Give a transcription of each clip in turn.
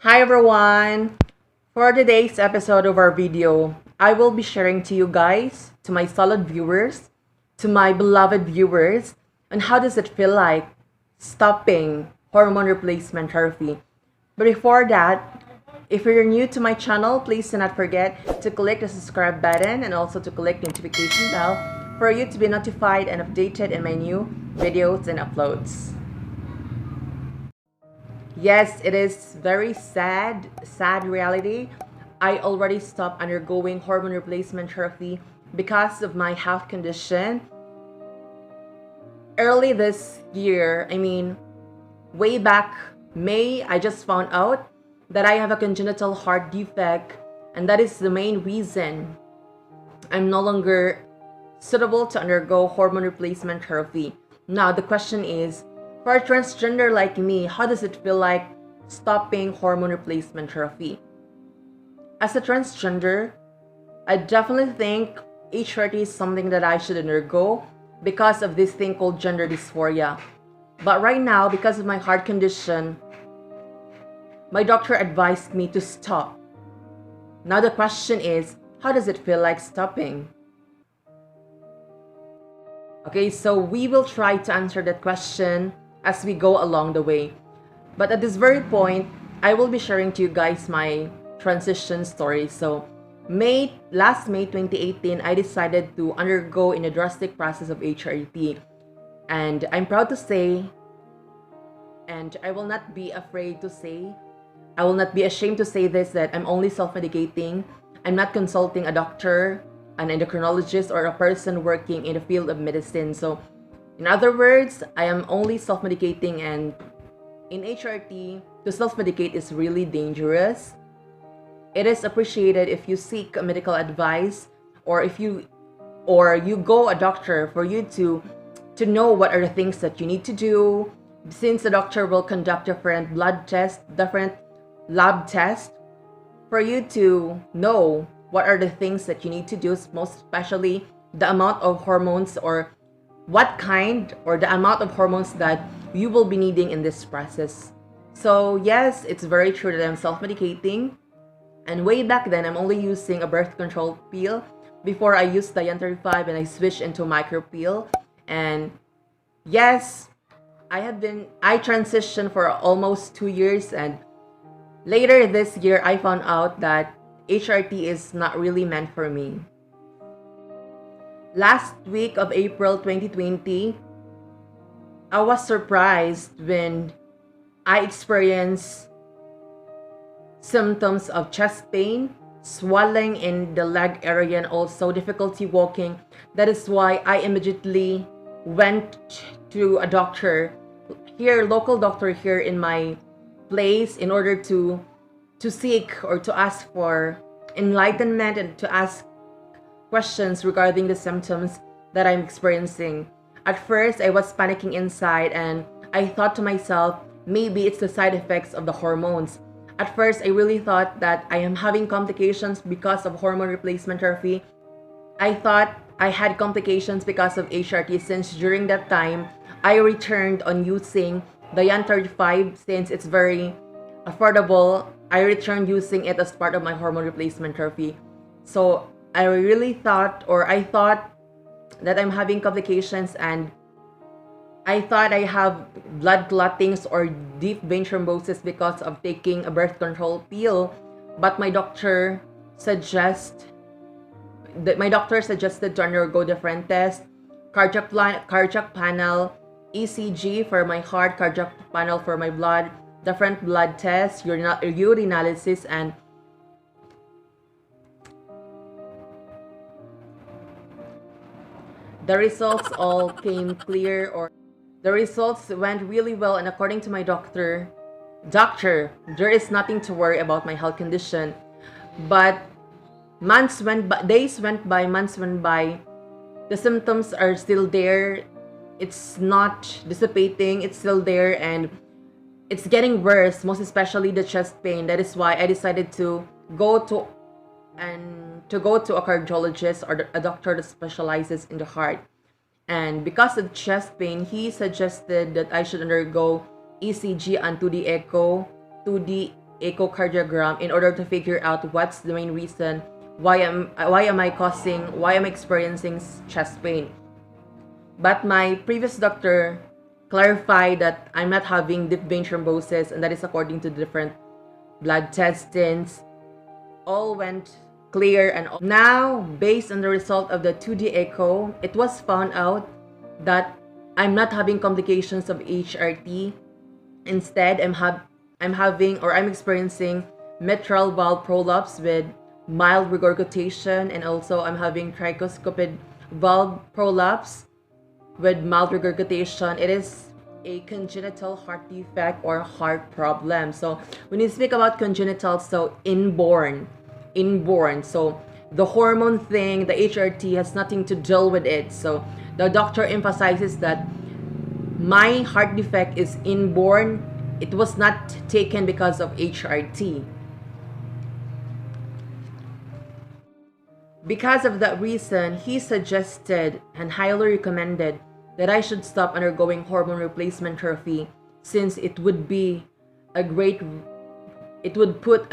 Hi everyone! For today's episode of our video, I will be sharing to you guys, to my solid viewers, to my beloved viewers, on how does it feel like stopping hormone replacement therapy. But before that, if you're new to my channel, please do not forget to click the subscribe button and also to click the notification bell for you to be notified and updated in my new videos and uploads. Yes, it is very sad reality. I already stopped undergoing hormone replacement therapy because of my health condition. Early this year, way back May, I just found out that I have a congenital heart defect, and that is the main reason I'm no longer suitable to undergo hormone replacement therapy. Now, the question is, for a transgender like me, how does it feel like stopping hormone replacement therapy? As a transgender, I definitely think HRT is something that I should undergo because of this thing called gender dysphoria. But right now, because of my heart condition, my doctor advised me to stop. Now the question is, how does it feel like stopping? Okay, so we will try to answer that question as we go along the way. But at this very point, I will be sharing to you guys my transition story. So last May 2018, I decided to undergo in a drastic process of HRT. And I'm proud to say, and I will not be afraid to say, I will not be ashamed to say this, that I'm only self-medicating. I'm not consulting a doctor, an endocrinologist, or a person working in the field of medicine. So in other words, I am only self-medicating, and in HRT, to self-medicate is really dangerous. It is appreciated if you seek medical advice, or you go a doctor for you to know what are the things that you need to do, since the doctor will conduct different blood tests, different lab tests, for you to know what are the things that you need to do, most especially the amount of hormones, or what kind or the amount of hormones that you will be needing in this process. So yes, it's very true that I'm self-medicating. And way back then, I'm only using a birth control pill. Before, I used the 35 and I switched into micro pill. And yes, I transitioned for almost 2 years, and later this year, I found out that HRT is not really meant for me. Last week of April 2020, I was surprised when I experienced symptoms of chest pain, swelling in the leg area, and also difficulty walking. That is why I immediately went to a doctor here, local doctor here in my place, in order to seek or to ask for enlightenment and to ask questions regarding the symptoms that I'm experiencing. At first, I was panicking inside, and I thought to myself, maybe it's the side effects of the hormones. At first, I really thought that I am having complications because of hormone replacement therapy. I thought I had complications because of HRT, since during that time, I returned on using the Yan 35 since it's very affordable. I returned using it as part of my hormone replacement therapy. So I really thought, or I thought that I'm having complications, and I thought I have blood clottings or deep vein thrombosis because of taking a birth control pill. But my doctor suggested to undergo different tests, cardiac panel, ECG for my heart, cardiac panel for my blood, different blood tests, urinalysis, and the results all came clear, or the results went really well. And according to my doctor, there is nothing to worry about my health condition. But months went by, days went by, months went by. The symptoms are still there. It's not dissipating. It's still there, and it's getting worse, most especially the chest pain. That is why I decided to go to a cardiologist, or a doctor that specializes in the heart. And because of chest pain, he suggested that I should undergo ECG and 2D echo, 2D echocardiogram in order to figure out what's the main reason why am I experiencing chest pain. But my previous doctor clarified that I'm not having deep vein thrombosis, and that is according to different blood testings. All went clear, and now, based on the result of the 2D echo, it was found out that I'm not having complications of HRT. Instead, I'm experiencing mitral valve prolapse with mild regurgitation, and also I'm having tricuspid valve prolapse with mild regurgitation. It is a congenital heart defect or heart problem. So when you speak about congenital, so inborn. So the hormone thing, the HRT has nothing to deal with it. So the doctor emphasizes that my heart defect is inborn. It was not taken because of HRT. Because of that reason, he suggested and highly recommended that I should stop undergoing hormone replacement therapy, since it would put a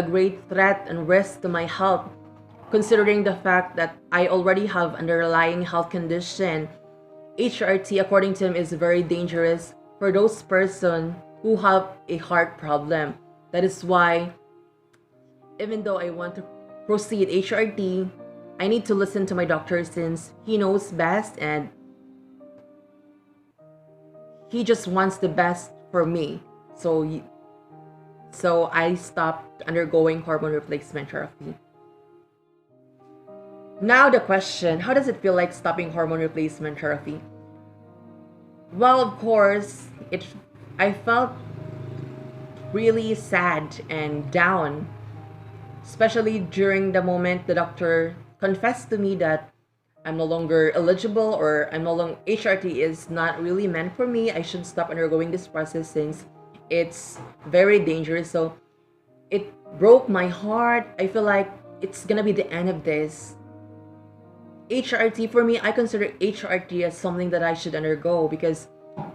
great threat and risk to my health, considering the fact that I already have underlying health condition. HRT, according to him, is very dangerous for those persons who have a heart problem. That is why, even though I want to proceed HRT, I need to listen to my doctor, since he knows best and he just wants the best for me. So I stopped undergoing hormone replacement therapy. Now the question, how does it feel like stopping hormone replacement therapy? Well, of course, I felt really sad and down, especially during the moment the doctor confessed to me that I'm no longer eligible, or HRT is not really meant for me. I should stop undergoing this process since it's very dangerous. So it broke my heart. I feel like it's gonna be the end of this. HRT, for me, I consider HRT as something that I should undergo, because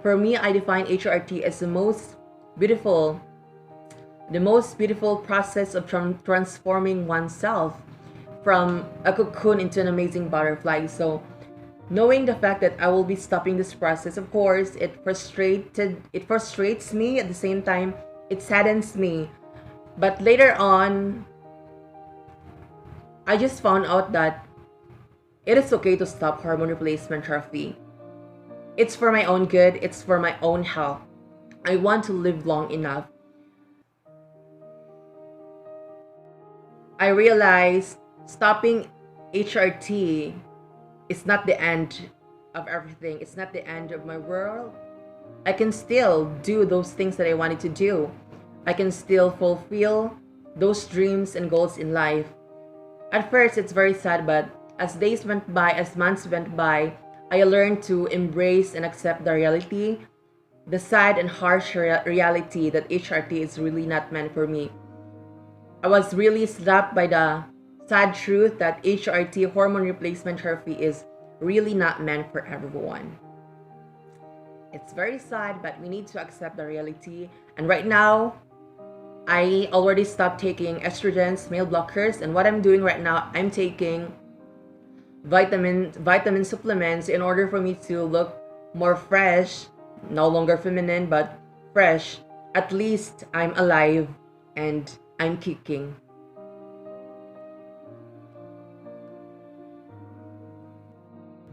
for me, I define HRT as the most beautiful process of transforming oneself from a cocoon into an amazing butterfly. So knowing the fact that I will be stopping this process, of course, it frustrates me. At the same time, it saddens me. But later on, I just found out that it is okay to stop hormone replacement therapy. It's for my own good. It's for my own health. I want to live long enough. I realized stopping HRT is not the end of everything. It's not the end of my world. I can still do those things that I wanted to do. I can still fulfill those dreams and goals in life. At first, it's very sad, but as days went by, as months went by, I learned to embrace and accept the reality, the sad and harsh reality that HRT is really not meant for me. I was really slapped by the sad truth that HRT, hormone replacement therapy, is really not meant for everyone. It's very sad, but we need to accept the reality. And right now, I already stopped taking estrogens, male blockers, and what I'm doing right now, I'm taking vitamin supplements in order for me to look more fresh, no longer feminine, but fresh. At least I'm alive and I'm kicking.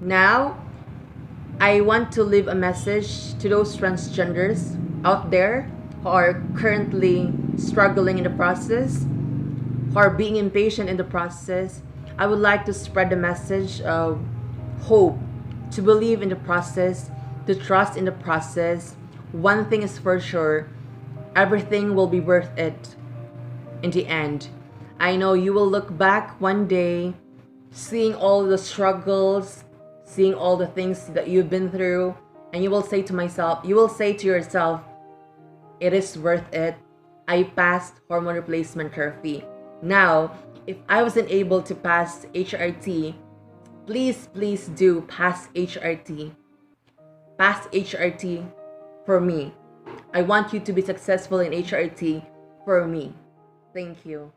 Now, I want to leave a message to those transgenders out there who are currently struggling in the process, who are being impatient in the process. I would like to spread the message of hope, to believe in the process, to trust in the process. One thing is for sure, everything will be worth it in the end. I know you will look back one day, seeing all the struggles, seeing all the things that you've been through, and you will say to yourself, it is worth it. I passed hormone replacement therapy. Now, if I wasn't able to pass HRT, please do pass HRT. Pass HRT for me. I want you to be successful in HRT for me. Thank you.